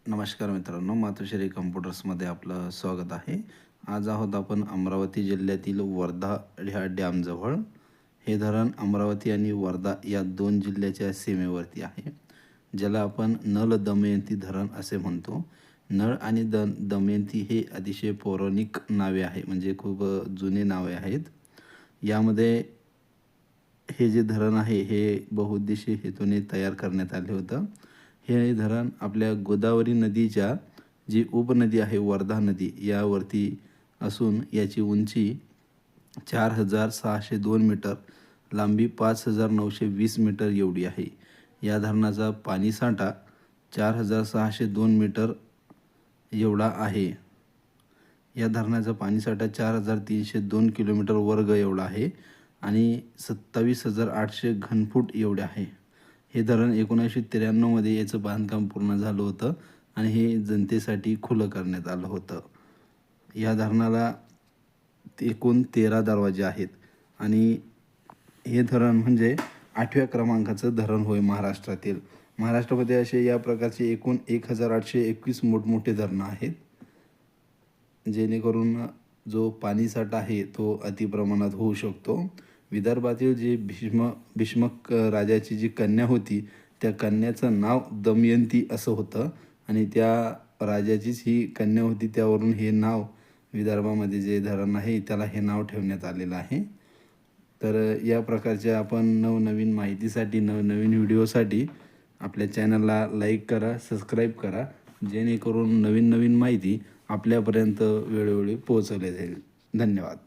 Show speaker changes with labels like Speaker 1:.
Speaker 1: नमस्कार मित्रांनो, मातोश्री कम्प्युटर्समध्ये आपलं स्वागत आहे. आज आहोत आपण अमरावती जिल्ह्यातील वर्धा ह्या डॅमजवळ. हे धरण अमरावती आणि वर्धा या दोन जिल्ह्याच्या सीमेवरती आहे, ज्याला आपण नळ दमयंती धरण असे म्हणतो. नळ आणि दमयंती हे अतिशय पौराणिक नावे आहे, म्हणजे खूप जुने नावे आहेत. यामध्ये हे जे धरण आहे हे बहुउद्देशीय हेतूने तयार करण्यात आले होतं. हे धरण आपल्या गोदावरी नदीच्या जी उपनदी आहे वर्धा नदी यावरती असून याची उंची 4,602 मीटर, लांबी 5,920 मीटर एवढी आहे. या धरणाचा पाणीसाठा 4,602 मीटर एवढा आहे. या धरणाचा पाणीसाठा 4,302 किलोमीटर वर्ग एवढा आहे आणि 27,800 घनफूट एवढे आहे. हे धरण 1993 मध्ये याचं बांधकाम पूर्ण झालं होतं आणि हे जनतेसाठी खुलं करण्यात आलं होतं. या धरणाला एकूण 13 दरवाजे आहेत आणि हे धरण म्हणजे 8व्या क्रमांकाचं धरण होय महाराष्ट्रातील. महाराष्ट्रामध्ये असे या प्रकारचे एकूण 1,821 मोठमोठे धरणं आहेत, जेणेकरून जो पाणीसाठा आहे तो अतिप्रमाणात होऊ शकतो. विदर्भातील जे भीष्मक राजाची जी कन्या होती त्या कन्याचं नाव दमयंती असं होतं आणि त्या राजाचीच ही कन्या होती, त्यावरून हे नाव विदर्भामध्ये जे धरण आहे त्याला हे नाव ठेवण्यात आलेलं आहे. तर या प्रकारच्या आपण नवनवीन माहितीसाठी नवनवीन व्हिडिओसाठी आपल्या चॅनलला लाईक करा, सबस्क्राईब करा, जेणेकरून नवीन नवीन माहिती आपल्यापर्यंत वेळोवेळी पोहोचवली जाईल. धन्यवाद.